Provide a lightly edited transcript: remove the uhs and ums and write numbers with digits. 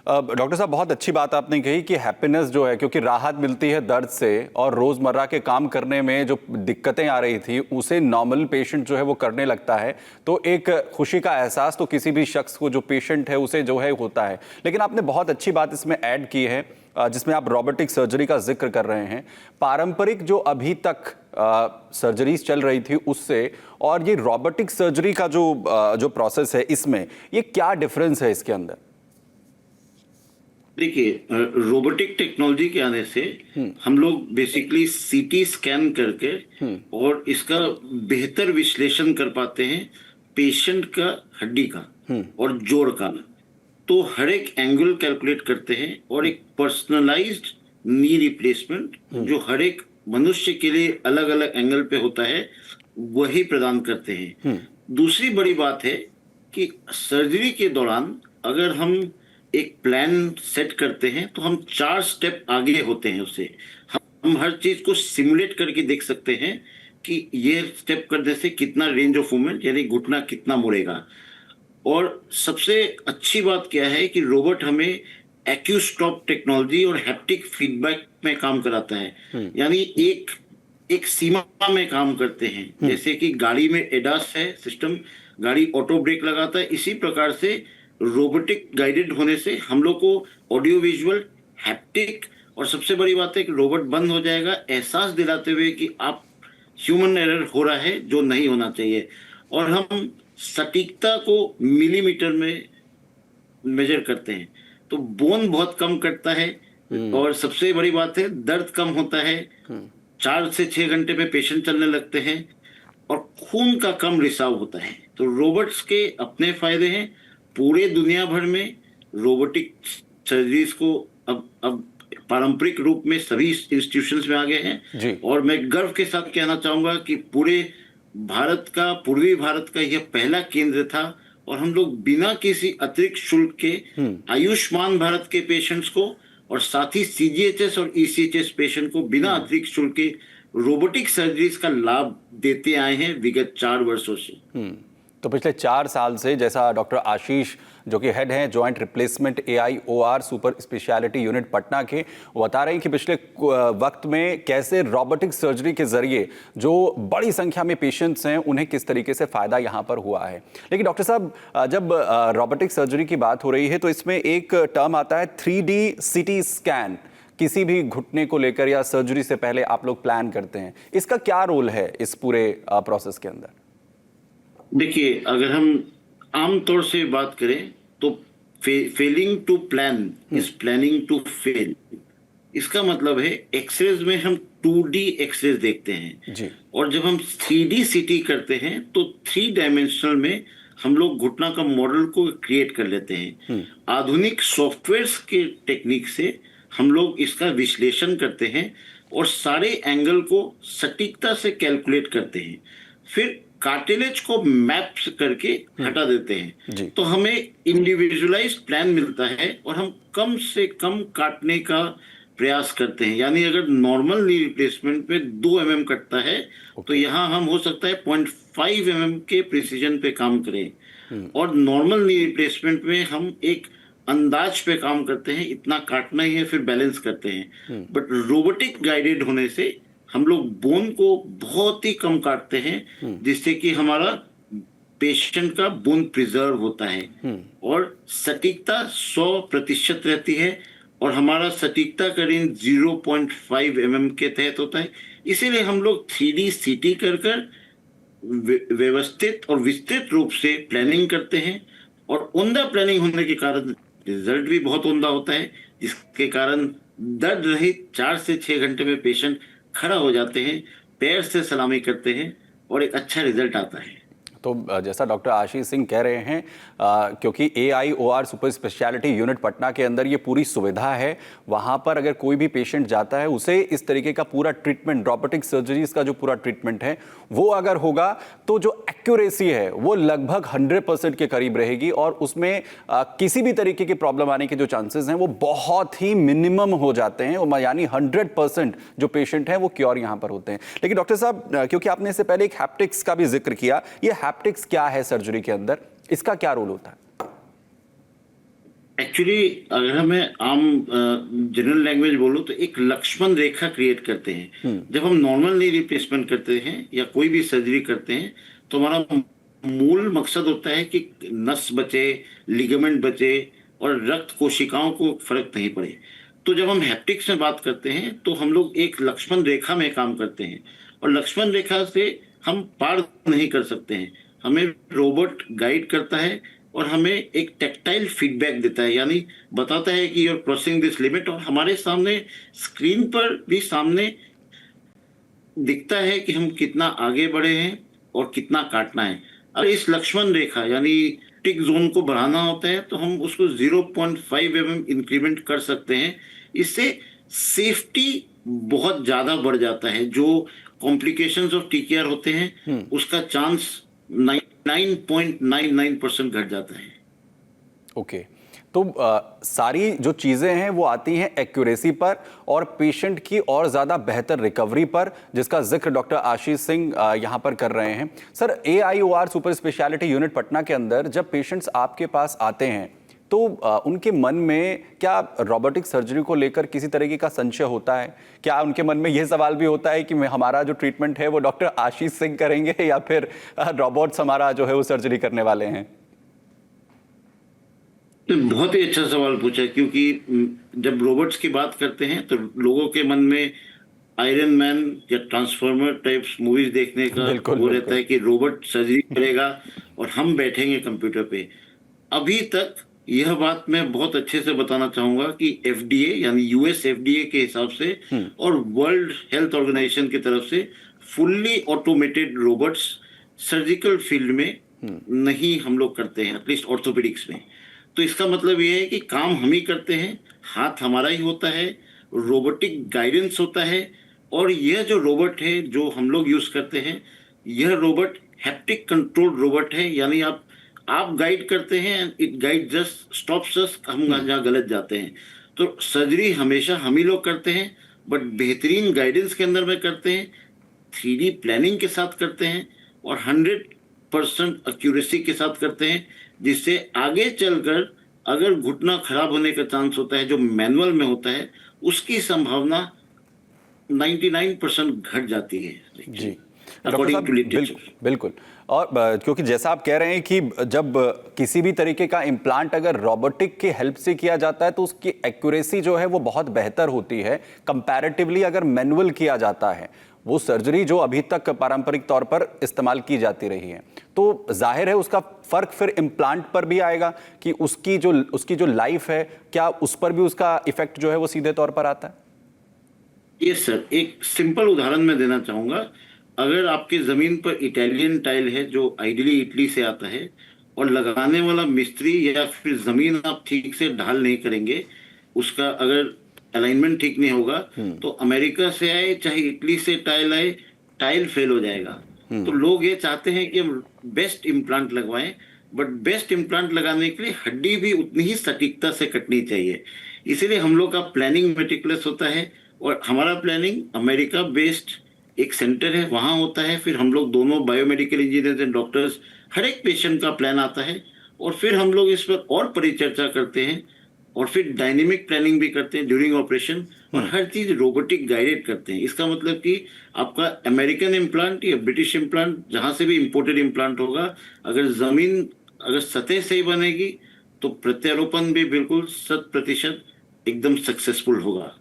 Doctor साहब, बहुत अच्छी बात आपने कही कि हैप्पीनेस जो है, क्योंकि राहत मिलती है दर्द से और रोज़मर्रा के काम करने में जो दिक्कतें आ रही थी उसे नॉर्मल पेशेंट जो है वो करने लगता है, तो एक खुशी का एहसास तो किसी भी शख्स को जो पेशेंट है उसे जो है होता है। लेकिन आपने बहुत अच्छी बात इसमें ऐड की है जिसमें आप रोबोटिक सर्जरी का जिक्र कर रहे हैं। पारंपरिक जो अभी तक सर्जरीज चल रही थी उससे और ये रोबोटिक सर्जरी का जो प्रोसेस है, इसमें ये क्या डिफरेंस है इसके अंदर? देखिए, रोबोटिक टेक्नोलॉजी के आने से हम लोग बेसिकली सीटी स्कैन करके और इसका बेहतर विश्लेषण कर पाते हैं पेशेंट का हड्डी का और जोड़ का। तो हर एक एंगल कैलकुलेट करते हैं और एक पर्सनलाइज्ड नी रिप्लेसमेंट जो हर एक मनुष्य के लिए अलग अलग एंगल पे होता है वही प्रदान करते हैं। दूसरी बड़ी बात है कि सर्जरी के दौरान अगर हम एक प्लान सेट करते हैं तो हम 4 स्टेप आगे होते हैं उससे। हम हर चीज को सिमुलेट करके देख सकते हैं कि ये स्टेप करने से कितना रेंज ऑफ मूवमेंट यानी घुटना कितना मुड़ेगा। और सबसे अच्छी बात क्या है कि रोबोट हमें एक्यूस्टॉप टेक्नोलॉजी और हैप्टिक फीडबैक में काम कराता है, यानी एक सीमा में काम करते हैं। जैसे कि गाड़ी में एडास है सिस्टम, गाड़ी ऑटो ब्रेक लगाता है, इसी प्रकार से रोबोटिक गाइडेड होने से हम लोग को ऑडियो विजुअल हैप्टिक और सबसे बड़ी बात है कि रोबोट बंद हो जाएगा एहसास दिलाते हुए कि आप ह्यूमन एरर हो रहा है जो नहीं होना चाहिए। और हम सटीकता को मिलीमीटर में मेजर करते हैं, तो बोन बहुत कम कटता है और सबसे बड़ी बात है दर्द कम होता है। 4 से 6 घंटे में पेशेंट चलने लगते हैं और खून का कम रिसाव होता है। तो रोबोट्स के अपने फायदे हैं। पूरे दुनिया भर में रोबोटिक सर्जरीज को अब पारंपरिक रूप में सभी इंस्टीट्यूशंस में आ गए हैं। और मैं गर्व के साथ कहना चाहूंगा कि पूरे भारत का, पूर्वी भारत का यह पहला केंद्र था और हम लोग बिना किसी अतिरिक्त शुल्क के आयुष्मान भारत के पेशेंट्स को और साथ ही सीजीएचएस और ईसीएचएस पेशेंट को बिना अतिरिक्त शुल्क के रोबोटिक सर्जरीज का लाभ देते आए हैं विगत 4 वर्षों से। तो पिछले 4 साल से, जैसा डॉक्टर आशीष जो कि हेड हैं joint replacement AIOR super speciality unit Patna के, वो बता रहे हैं कि पिछले वक्त में कैसे रोबोटिक सर्जरी के जरिए जो बड़ी संख्या में पेशेंट्स हैं उन्हें किस तरीके से फ़ायदा यहाँ पर हुआ है। लेकिन डॉक्टर साहब, जब रोबोटिक सर्जरी की बात हो रही है तो इसमें एक टर्म आता है 3D CT स्कैन। किसी भी घुटने को लेकर या सर्जरी से पहले आप लोग प्लान करते हैं, इसका क्या रोल है इस पूरे प्रोसेस के अंदर? देखिए, अगर हम आमतौर से बात करें तो failing to plan is planning to fail. इसका मतलब है एक्सरेज में हम 2D एक्सरेज देखते हैं जी। और जब हम 3D CT करते हैं तो 3 डायमेंशनल में हम लोग घुटना का मॉडल को क्रिएट कर लेते हैं। आधुनिक सॉफ्टवेयर्स के टेक्निक से हम लोग इसका विश्लेषण करते हैं और सारे एंगल को सटीकता से कैलकुलेट करते हैं, फिर कार्टिलेज को मैप करके हटा देते हैं। तो हमें इंडिविजुअलाइज्ड प्लान मिलता है और हम कम से कम काटने का प्रयास करते हैं। यानी अगर नॉर्मल नी रिप्लेसमेंट में 2 mm कटता है तो यहाँ हम हो सकता है 0.5 mm के प्रिसीजन पे काम करें और नॉर्मल नी रिप्लेसमेंट में हम एक अंदाज पे काम करते हैं, इतना काटना ही है, फिर बैलेंस करते हैं। बट रोबोटिक गाइडेड होने से हम लोग बोन को बहुत ही कम काटते हैं जिससे कि हमारा पेशेंट का बोन प्रिजर्व होता है और सटीकता 100% रहती है और हमारा सटीकता का रेंज 0.5 mm के तहत होता है। इसीलिए हम लोग 3D CT कर व्यवस्थित और विस्तृत रूप से प्लानिंग करते हैं और उम्दा प्लानिंग होने के कारण रिजल्ट भी बहुत उम्दा होता है, जिसके कारण दर्द रहित 4 से 6 घंटे में पेशेंट खड़ा हो जाते हैं, पैर से सलामी करते हैं और एक अच्छा रिजल्ट आता है। तो जैसा डॉक्टर आशीष सिंह कह रहे हैं, क्योंकि AIOR super speciality unit Patna के अंदर ये पूरी सुविधा है, वहाँ पर अगर कोई भी पेशेंट जाता है उसे इस तरीके का पूरा ट्रीटमेंट, रोबोटिक सर्जरीज का जो पूरा ट्रीटमेंट है वो अगर होगा तो जो एक्यूरेसी है वो लगभग 100% के करीब रहेगी और उसमें किसी भी तरीके की प्रॉब्लम आने के जो चांसेस हैं वो बहुत ही मिनिमम हो जाते हैं, यानी 100% जो पेशेंट हैं वो क्योर यहाँ पर होते हैं। लेकिन डॉक्टर साहब, क्योंकि आपने इससे पहले एक हैप्टिक्स का भी जिक्र किया, ये हैप्टिक्स क्या है सर्जरी के अंदर, इसका क्या रोल होता है? एक्चुअली अगर मैं आम जनरल लैंग्वेज बोलूं तो एक लक्ष्मण रेखा क्रिएट करते हैं। जब हम नॉर्मल नी रिप्लेसमेंट करते हैं या कोई भी सर्जरी करते हैं तो हमारा मूल मकसद होता है कि नस बचे, लिगामेंट बचे और रक्त कोशिकाओं को फर्क नहीं पड़े। तो जब हम हैप्टिक्स में बात करते हैं तो हम लोग एक लक्ष्मण रेखा में काम करते हैं, और लक्ष्मण रेखा से हम पार नहीं कर सकते हैं। हमें रोबोट गाइड करता है और हमें एक टेक्टाइल फीडबैक देता है, यानी बताता है कि you are crossing this limit, और हमारे सामने स्क्रीन पर भी सामने दिखता है कि हम कितना आगे बढ़े हैं और कितना काटना है। अगर इस लक्ष्मण रेखा यानी टिक जोन को बढ़ाना होता है तो हम उसको 0.5 mm इंक्रीमेंट कर सकते हैं। इससे सेफ्टी बहुत ज्यादा बढ़ जाता है। जो कॉम्प्लिकेशंस ऑफ टीकेआर होते हैं उसका चांस 99.99% घट जाता है। ओके, तो सारी जो चीज़ें हैं वो आती हैं एक्यूरेसी पर और पेशेंट की और ज़्यादा बेहतर रिकवरी पर, जिसका जिक्र डॉक्टर आशीष सिंह यहाँ पर कर रहे हैं। Sir, AIOR super speciality unit Patna के अंदर जब पेशेंट्स आपके पास आते हैं तो उनके मन में क्या रोबोटिक सर्जरी को लेकर किसी तरीके का संशय होता है? क्या उनके मन में यह सवाल भी होता है कि हमारा जो ट्रीटमेंट है वो डॉक्टर आशीष सिंह करेंगे या फिर रोबोट्स हमारा जो है वो सर्जरी करने वाले हैं? तो बहुत ही अच्छा सवाल पूछा, क्योंकि जब रोबोट्स की बात करते हैं तो लोगों के मन में आयरन मैन या ट्रांसफॉर्मर टाइप्स मूवीज देखने का वो रहता है कि रोबोट सर्जरी करेगा और हम बैठेंगे कंप्यूटर पे। अभी तक यह बात मैं बहुत अच्छे से बताना चाहूंगा कि FDA यानी US FDA के हिसाब से और वर्ल्ड हेल्थ ऑर्गेनाइजेशन की तरफ से fully automated robots surgical field में नहीं हम लोग करते हैं, एटलीस्ट ऑर्थोपेडिक्स में। तो इसका मतलब ये है कि काम हम ही करते हैं, हाथ हमारा ही होता है, रोबोटिक गाइडेंस होता है। और यह जो रोबोट है जो हम लोग यूज करते हैं, यह रोबोट हैप्टिक कंट्रोल रोबोट है, यानी आप गाइड करते हैं, इट गाइड जस्ट स्टॉप्स अस हम जहाँ गलत जाते हैं। तो सर्जरी हमेशा हम ही लोग करते हैं, बट बेहतरीन गाइडेंस के अंदर में करते हैं, 3D प्लानिंग के साथ करते हैं और 100% एक्यूरेसी के साथ करते हैं, जिससे आगे चलकर अगर घुटना खराब होने का चांस होता है जो मैनुअल में होता है, उसकी संभावना 99% घट जाती है जी अकॉर्डिंग टू लिटरेचर। बिल्कुल। और क्योंकि जैसा आप कह रहे हैं कि जब किसी भी तरीके का इम्प्लांट अगर रोबोटिक की हेल्प से किया जाता है तो उसकी एक्यूरेसी जो है वो बहुत बेहतर होती है कंपैरेटिवली अगर मैनुअल किया जाता है। वो सर्जरी जो अभी तक पारंपरिक तौर पर इस्तेमाल की जाती रही है, तो जाहिर है उसका फर्क फिर इम्प्लांट पर भी आएगा कि उसकी जो लाइफ है, क्या उस पर भी उसका इफेक्ट जो है वो सीधे तौर पर आता है? यस सर, एक सिंपल उदाहरण मैं देना चाहूंगा। अगर आपके जमीन पर इटालियन टाइल है जो आइडियली इटली से आता है, और लगाने वाला मिस्त्री या फिर जमीन आप ठीक से ढाल नहीं करेंगे, उसका अगर अलाइनमेंट ठीक नहीं होगा, तो अमेरिका से आए चाहे इटली से टाइल आए, टाइल फेल हो जाएगा। तो लोग ये चाहते हैं कि हम बेस्ट इम्प्लांट लगवाएं, बट बेस्ट इम्प्लांट लगाने के लिए हड्डी भी उतनी ही सटीकता से कटनी चाहिए। इसीलिए हम लोग का प्लानिंग मेटिकुलस होता है, और हमारा प्लानिंग अमेरिका बेस्ड एक सेंटर है वहां होता है। फिर हम लोग दोनों बायोमेडिकल इंजीनियर्स एंड डॉक्टर्स, हर एक पेशेंट का प्लान आता है, और फिर हम लोग इस पर और परिचर्चा करते हैं, और फिर डायनेमिक प्लानिंग भी करते हैं ड्यूरिंग ऑपरेशन, और हर चीज रोबोटिक गाइडेड करते हैं। इसका मतलब कि आपका अमेरिकन इम्प्लांट या ब्रिटिश इम्प्लांट, जहां से भी इम्पोर्टेड इम्प्लांट होगा, अगर सतह सही बनेगी तो प्रत्यारोपण भी बिल्कुल 100% एकदम सक्सेसफुल होगा।